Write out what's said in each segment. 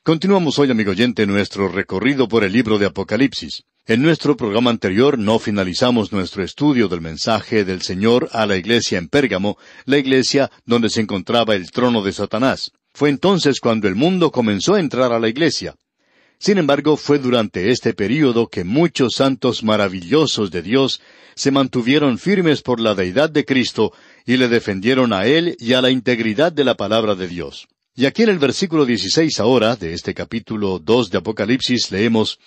Continuamos hoy, amigo oyente, nuestro recorrido por el libro de Apocalipsis. En nuestro programa anterior no finalizamos nuestro estudio del mensaje del Señor a la iglesia en Pérgamo, la iglesia donde se encontraba el trono de Satanás. Fue entonces cuando el mundo comenzó a entrar a la iglesia. Sin embargo, fue durante este período que muchos santos maravillosos de Dios se mantuvieron firmes por la deidad de Cristo y le defendieron a Él y a la integridad de la palabra de Dios. Y aquí en el versículo 16 ahora, de este capítulo 2 de Apocalipsis, leemos: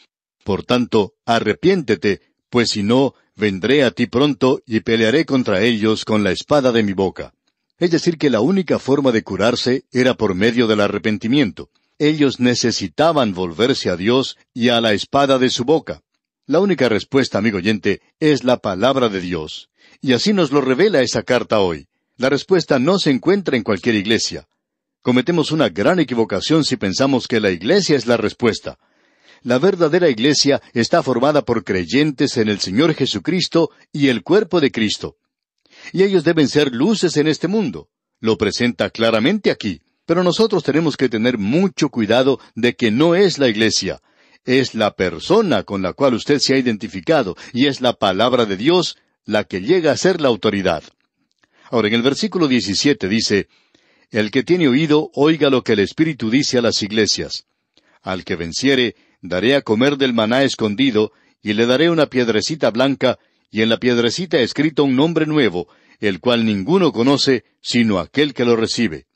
Por tanto, arrepiéntete, pues si no, vendré a ti pronto y pelearé contra ellos con la espada de mi boca. Es decir, que la única forma de curarse era por medio del arrepentimiento. Ellos necesitaban volverse a Dios y a la espada de su boca. La única respuesta, amigo oyente, es la palabra de Dios. Y así nos lo revela esa carta hoy. La respuesta no se encuentra en cualquier iglesia. Cometemos una gran equivocación si pensamos que la iglesia es la respuesta. La verdadera iglesia está formada por creyentes en el Señor Jesucristo y el cuerpo de Cristo. Y ellos deben ser luces en este mundo. Lo presenta claramente aquí. Pero nosotros tenemos que tener mucho cuidado de que no es la iglesia. Es la persona con la cual usted se ha identificado, y es la palabra de Dios la que llega a ser la autoridad. Ahora, en el versículo 17 dice: El que tiene oído, oiga lo que el Espíritu dice a las iglesias. Al que venciere, daré a comer del maná escondido, y le daré una piedrecita blanca, y en la piedrecita escrito un nombre nuevo, el cual ninguno conoce, sino aquel que lo recibe.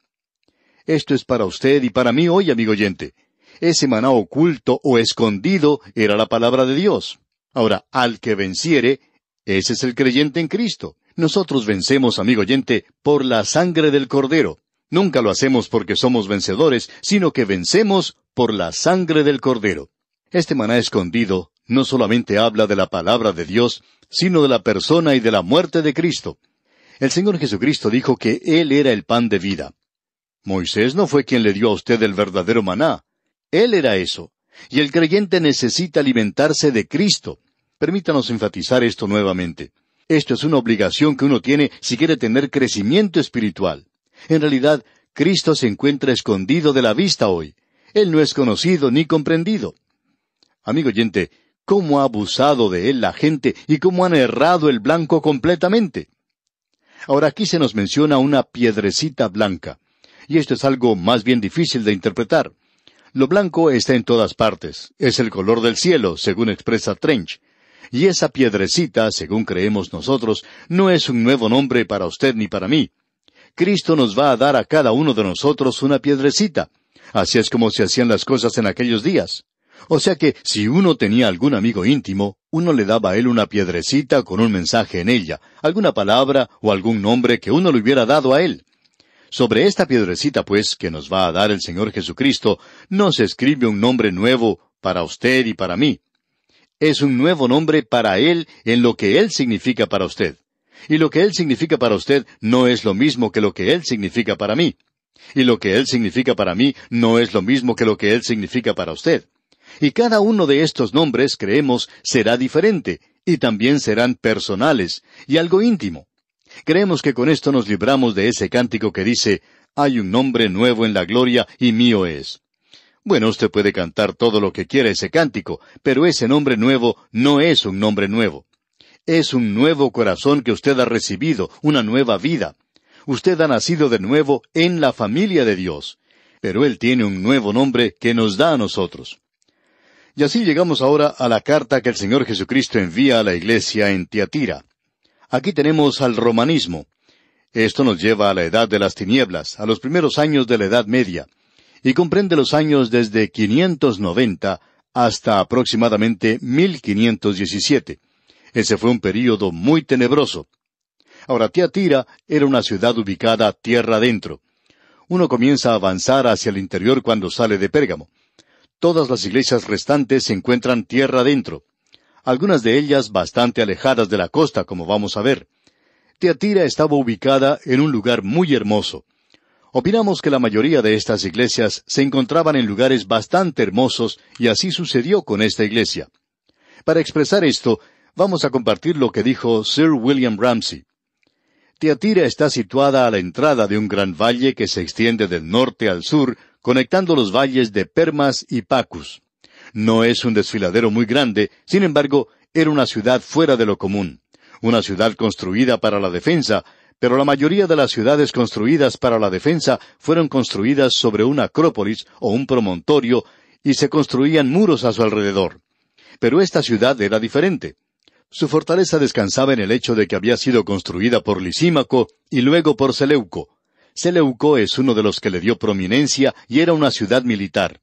Esto es para usted y para mí hoy, amigo oyente. Ese maná oculto o escondido era la palabra de Dios. Ahora, al que venciere, ese es el creyente en Cristo. Nosotros vencemos, amigo oyente, por la sangre del Cordero. Nunca lo hacemos porque somos vencedores, sino que vencemos por la sangre del Cordero. Este maná escondido no solamente habla de la palabra de Dios, sino de la persona y de la muerte de Cristo. El Señor Jesucristo dijo que Él era el pan de vida. Moisés no fue quien le dio a usted el verdadero maná. Él era eso. Y el creyente necesita alimentarse de Cristo. Permítanos enfatizar esto nuevamente. Esto es una obligación que uno tiene si quiere tener crecimiento espiritual. En realidad, Cristo se encuentra escondido de la vista hoy. Él no es conocido ni comprendido. Amigo oyente, ¿cómo ha abusado de Él la gente y cómo han errado el blanco completamente? Ahora aquí se nos menciona una piedrecita blanca. Y esto es algo más bien difícil de interpretar. Lo blanco está en todas partes. Es el color del cielo, según expresa Trench. Y esa piedrecita, según creemos nosotros, no es un nuevo nombre para usted ni para mí. Cristo nos va a dar a cada uno de nosotros una piedrecita. Así es como se hacían las cosas en aquellos días. O sea que, si uno tenía algún amigo íntimo, uno le daba a él una piedrecita con un mensaje en ella, alguna palabra o algún nombre que uno le hubiera dado a él. Sobre esta piedrecita, pues, que nos va a dar el Señor Jesucristo, no se escribe un nombre nuevo para usted y para mí. Es un nuevo nombre para Él en lo que Él significa para usted. Y lo que Él significa para usted no es lo mismo que lo que Él significa para mí. Y lo que Él significa para mí no es lo mismo que lo que Él significa para usted. Y cada uno de estos nombres, creemos, será diferente, y también serán personales, y algo íntimo. Creemos que con esto nos libramos de ese cántico que dice: hay un nombre nuevo en la gloria y mío es. Bueno, usted puede cantar todo lo que quiera ese cántico, pero ese nombre nuevo no es un nombre nuevo. Es un nuevo corazón que usted ha recibido, una nueva vida. Usted ha nacido de nuevo en la familia de Dios. Pero Él tiene un nuevo nombre que nos da a nosotros. Y así llegamos ahora a la carta que el Señor Jesucristo envía a la iglesia en Tiatira. Aquí tenemos al romanismo. Esto nos lleva a la edad de las tinieblas, a los primeros años de la Edad Media, y comprende los años desde 590 hasta aproximadamente 1517. Ese fue un período muy tenebroso. Ahora, Tiatira era una ciudad ubicada tierra adentro. Uno comienza a avanzar hacia el interior cuando sale de Pérgamo. Todas las iglesias restantes se encuentran tierra adentro. Algunas de ellas bastante alejadas de la costa, como vamos a ver. Tiatira estaba ubicada en un lugar muy hermoso. Opinamos que la mayoría de estas iglesias se encontraban en lugares bastante hermosos, y así sucedió con esta iglesia. Para expresar esto, vamos a compartir lo que dijo Sir William Ramsay. Tiatira está situada a la entrada de un gran valle que se extiende del norte al sur, conectando los valles de Permas y Pacus. No es un desfiladero muy grande, sin embargo, era una ciudad fuera de lo común, una ciudad construida para la defensa, pero la mayoría de las ciudades construidas para la defensa fueron construidas sobre una acrópolis o un promontorio y se construían muros a su alrededor. Pero esta ciudad era diferente. Su fortaleza descansaba en el hecho de que había sido construida por Lisímaco y luego por Seleuco. Seleuco es uno de los que le dio prominencia y era una ciudad militar.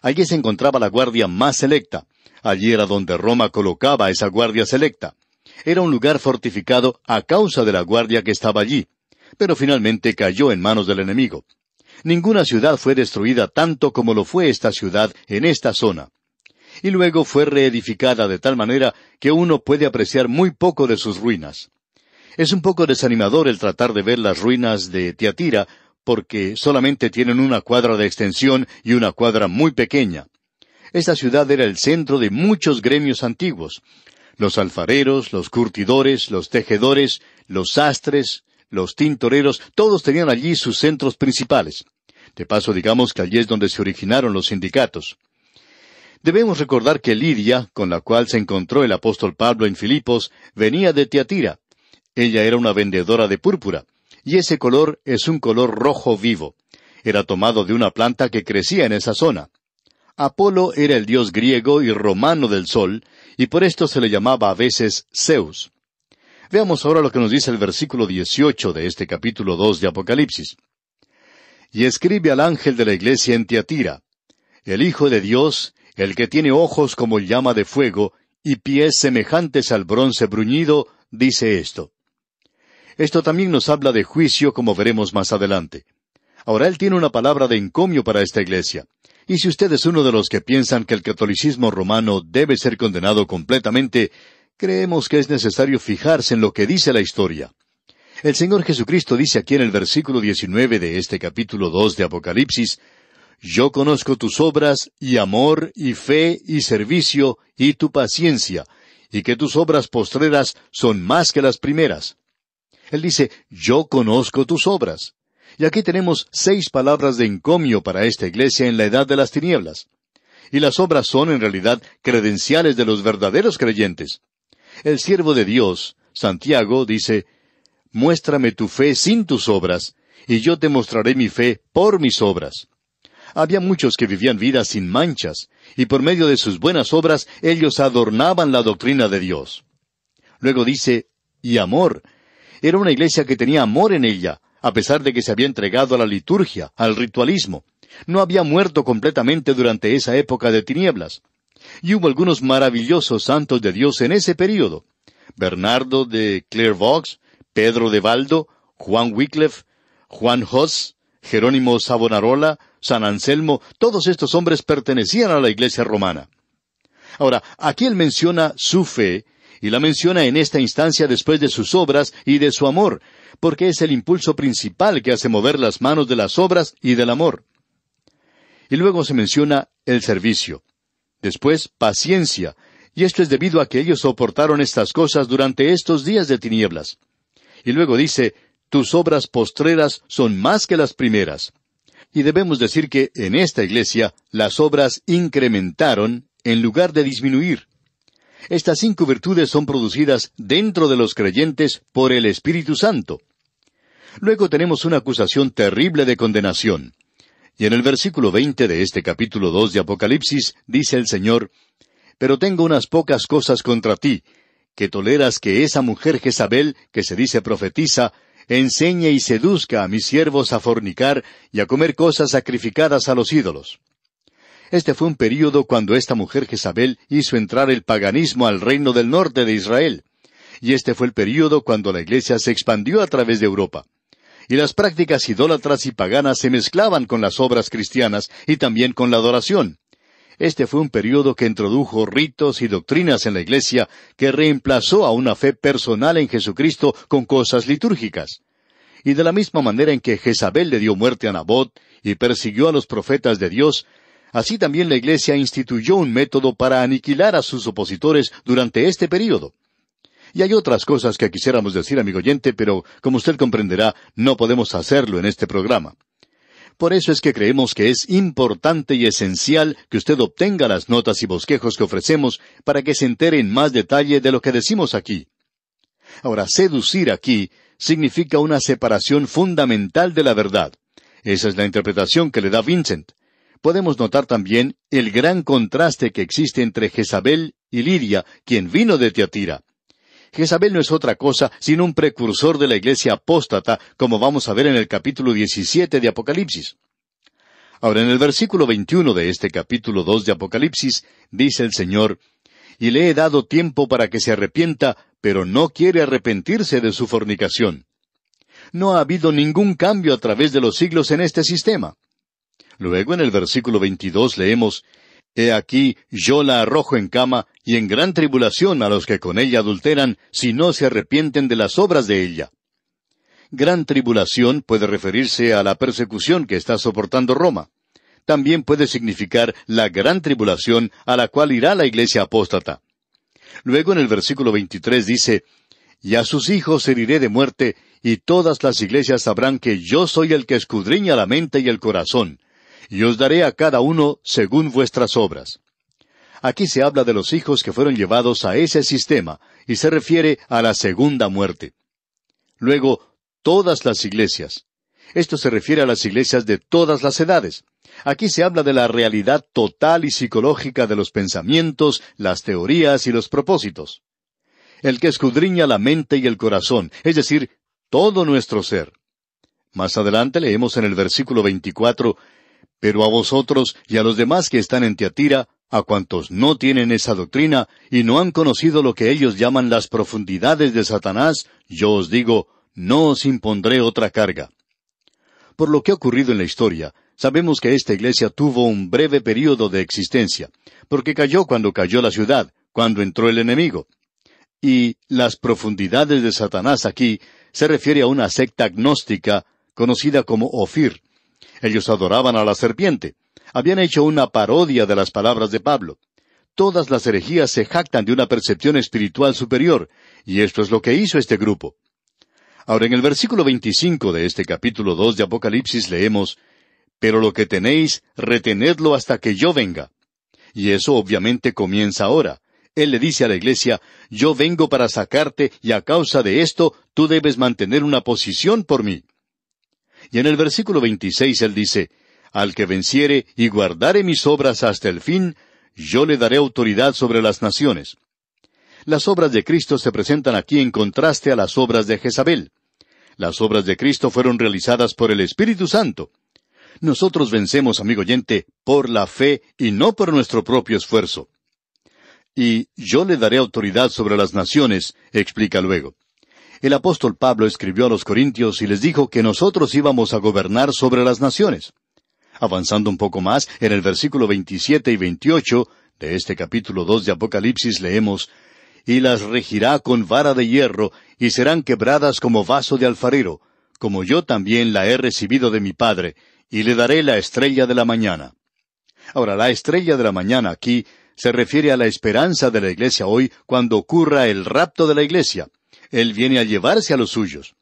Allí se encontraba la guardia más selecta. Allí era donde Roma colocaba esa guardia selecta. Era un lugar fortificado a causa de la guardia que estaba allí, pero finalmente cayó en manos del enemigo. Ninguna ciudad fue destruida tanto como lo fue esta ciudad en esta zona. Y luego fue reedificada de tal manera que uno puede apreciar muy poco de sus ruinas. Es un poco desanimador el tratar de ver las ruinas de Tiatira, porque solamente tienen una cuadra de extensión y una cuadra muy pequeña. Esta ciudad era el centro de muchos gremios antiguos. Los alfareros, los curtidores, los tejedores, los sastres, los tintoreros, todos tenían allí sus centros principales. De paso, digamos que allí es donde se originaron los sindicatos. Debemos recordar que Lidia, con la cual se encontró el apóstol Pablo en Filipos, venía de Tiatira. Ella era una vendedora de púrpura, y ese color es un color rojo vivo. Era tomado de una planta que crecía en esa zona. Apolo era el dios griego y romano del sol, y por esto se le llamaba a veces Zeus. Veamos ahora lo que nos dice el versículo 18 de este capítulo 2 de Apocalipsis. Y escribe al ángel de la iglesia en Tiatira, el Hijo de Dios, el que tiene ojos como llama de fuego, y pies semejantes al bronce bruñido, dice esto. Esto también nos habla de juicio, como veremos más adelante. Ahora él tiene una palabra de encomio para esta iglesia. Y si usted es uno de los que piensan que el catolicismo romano debe ser condenado completamente, creemos que es necesario fijarse en lo que dice la historia. El Señor Jesucristo dice aquí en el versículo 19 de este capítulo 2 de Apocalipsis, «Yo conozco tus obras, y amor, y fe, y servicio, y tu paciencia, y que tus obras postreras son más que las primeras». Él dice, «Yo conozco tus obras». Y aquí tenemos 6 palabras de encomio para esta iglesia en la edad de las tinieblas. Y las obras son, en realidad, credenciales de los verdaderos creyentes. El siervo de Dios, Santiago, dice, «Muéstrame tu fe sin tus obras, y yo te mostraré mi fe por mis obras». Había muchos que vivían vidas sin manchas, y por medio de sus buenas obras ellos adornaban la doctrina de Dios. Luego dice, «y amor». Era una iglesia que tenía amor en ella, a pesar de que se había entregado a la liturgia, al ritualismo. No había muerto completamente durante esa época de tinieblas. Y hubo algunos maravillosos santos de Dios en ese período. Bernardo de Clairvaux, Pedro de Valdo, Juan Wycliffe, Juan Hus, Jerónimo Savonarola, San Anselmo, todos estos hombres pertenecían a la iglesia romana. Ahora, aquí él menciona su fe, y la menciona en esta instancia después de sus obras y de su amor, porque es el impulso principal que hace mover las manos de las obras y del amor. Y luego se menciona el servicio. Después, paciencia, y esto es debido a que ellos soportaron estas cosas durante estos días de tinieblas. Y luego dice, tus obras postreras son más que las primeras. Y debemos decir que en esta iglesia las obras incrementaron en lugar de disminuir. Estas 5 virtudes son producidas dentro de los creyentes por el Espíritu Santo. Luego tenemos una acusación terrible de condenación. Y en el versículo 20 de este capítulo 2 de Apocalipsis dice el Señor, «Pero tengo unas pocas cosas contra ti, que toleras que esa mujer Jezabel, que se dice profetiza, enseñe y seduzca a mis siervos a fornicar y a comer cosas sacrificadas a los ídolos». Este fue un período cuando esta mujer Jezabel hizo entrar el paganismo al reino del norte de Israel. Y este fue el período cuando la iglesia se expandió a través de Europa. Y las prácticas idólatras y paganas se mezclaban con las obras cristianas y también con la adoración. Este fue un período que introdujo ritos y doctrinas en la iglesia que reemplazó a una fe personal en Jesucristo con cosas litúrgicas. Y de la misma manera en que Jezabel le dio muerte a Nabot y persiguió a los profetas de Dios, así también la iglesia instituyó un método para aniquilar a sus opositores durante este período. Y hay otras cosas que quisiéramos decir, amigo oyente, pero como usted comprenderá, no podemos hacerlo en este programa. Por eso es que creemos que es importante y esencial que usted obtenga las notas y bosquejos que ofrecemos para que se entere en más detalle de lo que decimos aquí. Ahora, seducir aquí significa una separación fundamental de la verdad. Esa es la interpretación que le da Vincent. Podemos notar también el gran contraste que existe entre Jezabel y Lidia, quien vino de Tiatira. Jezabel no es otra cosa sino un precursor de la iglesia apóstata, como vamos a ver en el capítulo 17 de Apocalipsis. Ahora, en el versículo 21 de este capítulo 2 de Apocalipsis, dice el Señor, «Y le he dado tiempo para que se arrepienta, pero no quiere arrepentirse de su fornicación». No ha habido ningún cambio a través de los siglos en este sistema. Luego, en el versículo 22 leemos, «He aquí, yo la arrojo en cama, y en gran tribulación a los que con ella adulteran, si no se arrepienten de las obras de ella». Gran tribulación puede referirse a la persecución que está soportando Roma. También puede significar la gran tribulación a la cual irá la iglesia apóstata. Luego en el versículo 23 dice, «Y a sus hijos heriré de muerte, y todas las iglesias sabrán que yo soy el que escudriña la mente y el corazón, y os daré a cada uno según vuestras obras». Aquí se habla de los hijos que fueron llevados a ese sistema, y se refiere a la segunda muerte. Luego, todas las iglesias. Esto se refiere a las iglesias de todas las edades. Aquí se habla de la realidad total y psicológica de los pensamientos, las teorías y los propósitos. El que escudriña la mente y el corazón, es decir, todo nuestro ser. Más adelante leemos en el versículo 24, «Pero a vosotros y a los demás que están en Tiatira, a cuantos no tienen esa doctrina y no han conocido lo que ellos llaman las profundidades de Satanás, yo os digo, no os impondré otra carga». Por lo que ha ocurrido en la historia, sabemos que esta iglesia tuvo un breve período de existencia, porque cayó cuando cayó la ciudad, cuando entró el enemigo. Y las profundidades de Satanás aquí se refiere a una secta gnóstica conocida como Ofir. Ellos adoraban a la serpiente. Habían hecho una parodia de las palabras de Pablo. Todas las herejías se jactan de una percepción espiritual superior, y esto es lo que hizo este grupo. Ahora, en el versículo 25 de este capítulo 2 de Apocalipsis leemos, «Pero lo que tenéis, retenedlo hasta que yo venga». Y eso obviamente comienza ahora. Él le dice a la iglesia, «Yo vengo para sacarte, y a causa de esto, tú debes mantener una posición por mí». Y en el versículo 26 él dice, «Al que venciere y guardare mis obras hasta el fin, yo le daré autoridad sobre las naciones». Las obras de Cristo se presentan aquí en contraste a las obras de Jezabel. Las obras de Cristo fueron realizadas por el Espíritu Santo. Nosotros vencemos, amigo oyente, por la fe y no por nuestro propio esfuerzo. Y yo le daré autoridad sobre las naciones, explica luego. El apóstol Pablo escribió a los Corintios y les dijo que nosotros íbamos a gobernar sobre las naciones. Avanzando un poco más, en el versículo 27 y 28 de este capítulo 2 de Apocalipsis leemos, «Y las regirá con vara de hierro, y serán quebradas como vaso de alfarero, como yo también la he recibido de mi Padre, y le daré la estrella de la mañana». Ahora, la estrella de la mañana aquí se refiere a la esperanza de la iglesia hoy cuando ocurra el rapto de la iglesia. Él viene a llevarse a los suyos.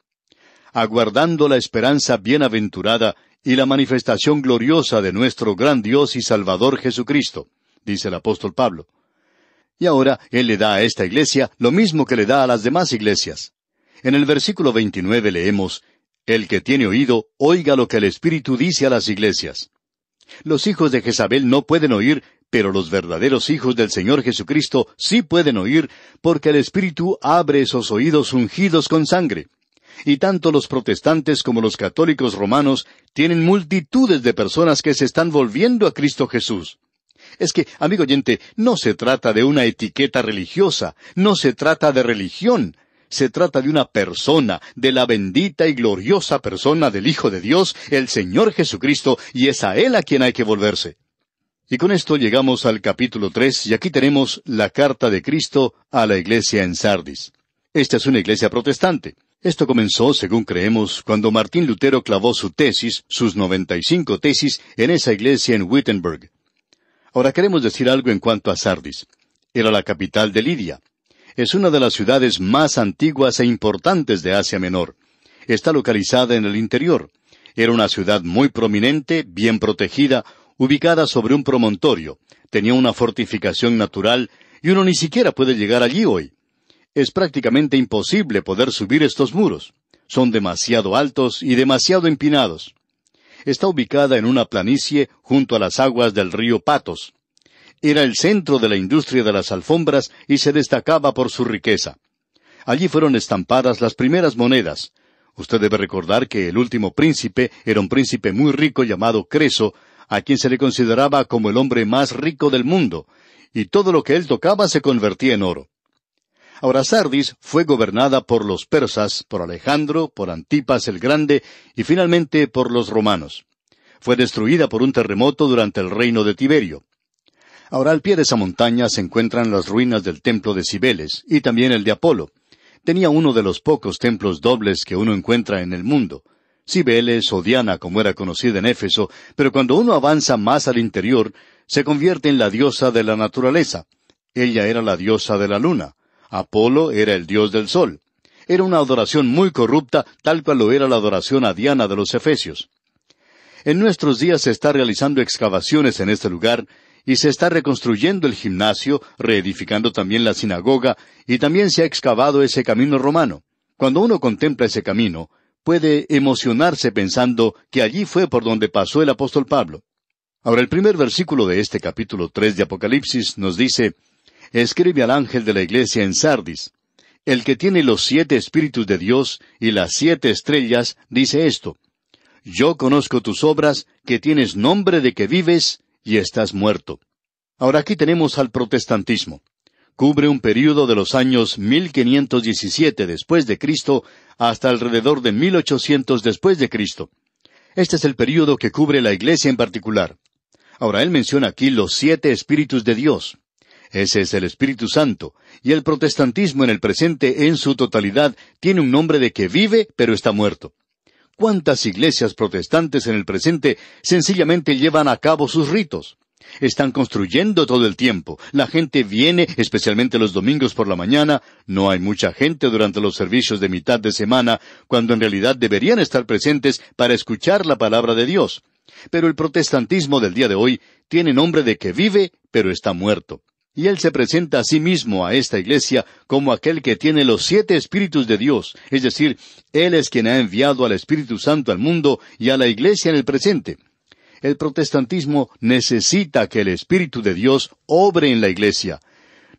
Aguardando la esperanza bienaventurada y la manifestación gloriosa de nuestro gran Dios y Salvador Jesucristo, dice el apóstol Pablo. Y ahora Él le da a esta iglesia lo mismo que le da a las demás iglesias. En el versículo 29 leemos, «El que tiene oído, oiga lo que el Espíritu dice a las iglesias». Los hijos de Jezabel no pueden oír, pero los verdaderos hijos del Señor Jesucristo sí pueden oír, porque el Espíritu abre esos oídos ungidos con sangre. Y tanto los protestantes como los católicos romanos tienen multitudes de personas que se están volviendo a Cristo Jesús. Es que, amigo oyente, no se trata de una etiqueta religiosa, no se trata de religión, se trata de una persona, de la bendita y gloriosa persona del Hijo de Dios, el Señor Jesucristo, y es a Él a quien hay que volverse. Y con esto llegamos al capítulo 3, y aquí tenemos la carta de Cristo a la iglesia en Sardis. Esta es una iglesia protestante. Esto comenzó, según creemos, cuando Martín Lutero clavó su tesis, sus 95 tesis, en esa iglesia en Wittenberg. Ahora queremos decir algo en cuanto a Sardis. Era la capital de Lidia. Es una de las ciudades más antiguas e importantes de Asia Menor. Está localizada en el interior. Era una ciudad muy prominente, bien protegida, ubicada sobre un promontorio. Tenía una fortificación natural y uno ni siquiera puede llegar allí hoy. Es prácticamente imposible poder subir estos muros. Son demasiado altos y demasiado empinados. Está ubicada en una planicie junto a las aguas del río Patos. Era el centro de la industria de las alfombras y se destacaba por su riqueza. Allí fueron estampadas las primeras monedas. Usted debe recordar que el último príncipe era un príncipe muy rico llamado Creso, a quien se le consideraba como el hombre más rico del mundo, y todo lo que él tocaba se convertía en oro. Ahora Sardis fue gobernada por los persas, por Alejandro, por Antipas el Grande y finalmente por los romanos. Fue destruida por un terremoto durante el reino de Tiberio. Ahora al pie de esa montaña se encuentran las ruinas del templo de Cibeles y también el de Apolo. Tenía uno de los pocos templos dobles que uno encuentra en el mundo. Cibeles o Diana, como era conocida en Éfeso, pero cuando uno avanza más al interior, se convierte en la diosa de la naturaleza. Ella era la diosa de la luna. Apolo era el dios del sol. Era una adoración muy corrupta, tal cual lo era la adoración a Diana de los Efesios. En nuestros días se está realizando excavaciones en este lugar, y se está reconstruyendo el gimnasio, reedificando también la sinagoga, y también se ha excavado ese camino romano. Cuando uno contempla ese camino, puede emocionarse pensando que allí fue por donde pasó el apóstol Pablo. Ahora el primer versículo de este capítulo 3 de Apocalipsis nos dice: «Escribe al ángel de la iglesia en Sardis, el que tiene los 7 espíritus de Dios y las 7 estrellas, dice esto: Yo conozco tus obras, que tienes nombre de que vives, y estás muerto». Ahora aquí tenemos al protestantismo. Cubre un período de los años 1517 después de Cristo hasta alrededor de 1800 después de Cristo. Este es el período que cubre la iglesia en particular. Ahora él menciona aquí los 7 espíritus de Dios. Ese es el Espíritu Santo, y el protestantismo en el presente en su totalidad tiene un nombre de que vive, pero está muerto. ¿Cuántas iglesias protestantes en el presente sencillamente llevan a cabo sus ritos? Están construyendo todo el tiempo. La gente viene, especialmente los domingos por la mañana. No hay mucha gente durante los servicios de mitad de semana, cuando en realidad deberían estar presentes para escuchar la palabra de Dios. Pero el protestantismo del día de hoy tiene nombre de que vive, pero está muerto. Y él se presenta a sí mismo a esta iglesia como aquel que tiene los 7 espíritus de Dios, es decir, él es quien ha enviado al Espíritu Santo al mundo y a la iglesia en el presente. El protestantismo necesita que el Espíritu de Dios obre en la iglesia.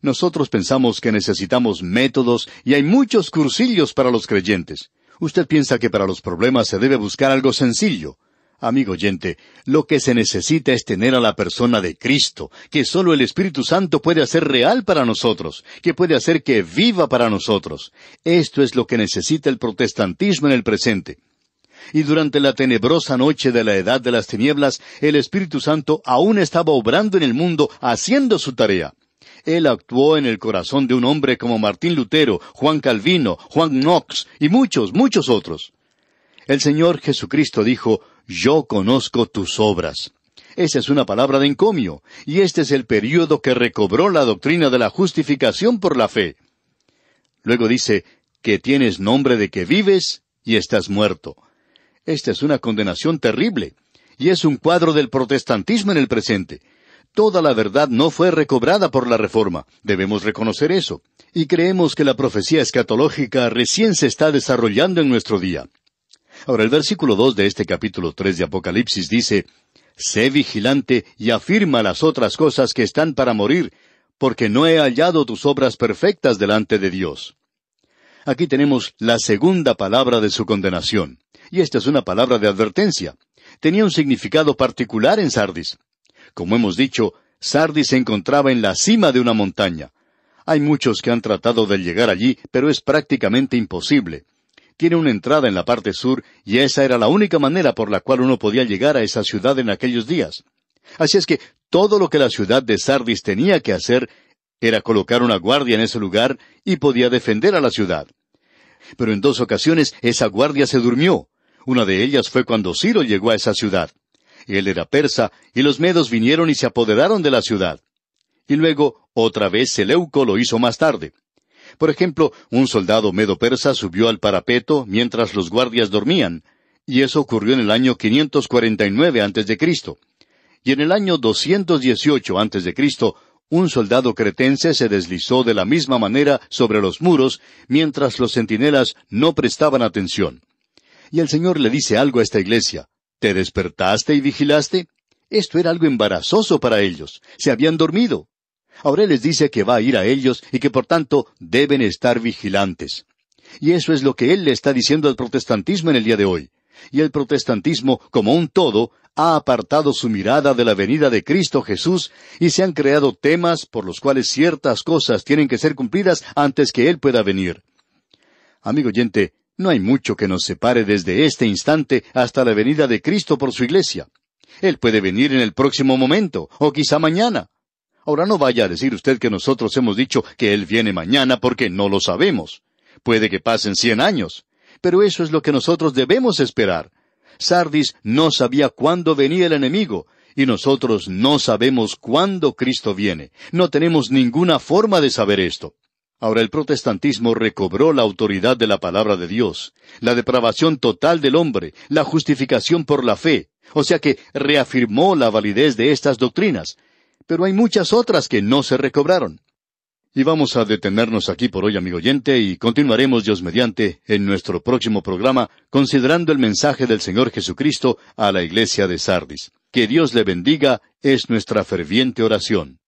Nosotros pensamos que necesitamos métodos y hay muchos cursillos para los creyentes. Usted piensa que para los problemas se debe buscar algo sencillo. Amigo oyente, lo que se necesita es tener a la persona de Cristo, que solo el Espíritu Santo puede hacer real para nosotros, que puede hacer que viva para nosotros. Esto es lo que necesita el protestantismo en el presente. Y durante la tenebrosa noche de la edad de las tinieblas, el Espíritu Santo aún estaba obrando en el mundo, haciendo su tarea. Él actuó en el corazón de un hombre como Martín Lutero, Juan Calvino, Juan Knox y muchos otros. El Señor Jesucristo dijo: «Yo conozco tus obras». Esa es una palabra de encomio, y este es el período que recobró la doctrina de la justificación por la fe. Luego dice que tienes nombre de que vives y estás muerto. Esta es una condenación terrible, y es un cuadro del protestantismo en el presente. Toda la verdad no fue recobrada por la Reforma. Debemos reconocer eso. Y creemos que la profecía escatológica recién se está desarrollando en nuestro día. Ahora, el versículo 2 de este capítulo 3 de Apocalipsis dice: «Sé vigilante y afirma las otras cosas que están para morir, porque no he hallado tus obras perfectas delante de Dios». Aquí tenemos la segunda palabra de su condenación, y esta es una palabra de advertencia. Tenía un significado particular en Sardis. Como hemos dicho, Sardis se encontraba en la cima de una montaña. Hay muchos que han tratado de llegar allí, pero es prácticamente imposible. Tiene una entrada en la parte sur, y esa era la única manera por la cual uno podía llegar a esa ciudad en aquellos días. Así es que todo lo que la ciudad de Sardis tenía que hacer era colocar una guardia en ese lugar y podía defender a la ciudad. Pero en 2 ocasiones esa guardia se durmió. Una de ellas fue cuando Ciro llegó a esa ciudad. Él era persa, y los medos vinieron y se apoderaron de la ciudad. Y luego, otra vez Seleuco lo hizo más tarde. Por ejemplo, un soldado medo-persa subió al parapeto mientras los guardias dormían, Y eso ocurrió en el año 549 a.C. Y en el año 218 a.C., un soldado cretense se deslizó de la misma manera sobre los muros, mientras los centinelas no prestaban atención. Y el Señor le dice algo a esta iglesia: ¿te despertaste y vigilaste? Esto era algo embarazoso para ellos. Se habían dormido. Ahora Él les dice que va a ir a ellos y que por tanto deben estar vigilantes. Y eso es lo que Él le está diciendo al protestantismo en el día de hoy. Y el protestantismo, como un todo, ha apartado su mirada de la venida de Cristo Jesús y se han creado temas por los cuales ciertas cosas tienen que ser cumplidas antes que Él pueda venir. Amigo oyente, no hay mucho que nos separe desde este instante hasta la venida de Cristo por su iglesia. Él puede venir en el próximo momento, o quizá mañana. Ahora no vaya a decir usted que nosotros hemos dicho que Él viene mañana porque no lo sabemos. Puede que pasen 100 años, pero eso es lo que nosotros debemos esperar. Sardis no sabía cuándo venía el enemigo, y nosotros no sabemos cuándo Cristo viene. No tenemos ninguna forma de saber esto. Ahora el protestantismo recobró la autoridad de la palabra de Dios, la depravación total del hombre, la justificación por la fe, o sea que reafirmó la validez de estas doctrinas. Pero hay muchas otras que no se recobraron. Y vamos a detenernos aquí por hoy, amigo oyente, y continuaremos, Dios mediante, en nuestro próximo programa, considerando el mensaje del Señor Jesucristo a la iglesia de Sardis. Que Dios le bendiga es nuestra ferviente oración.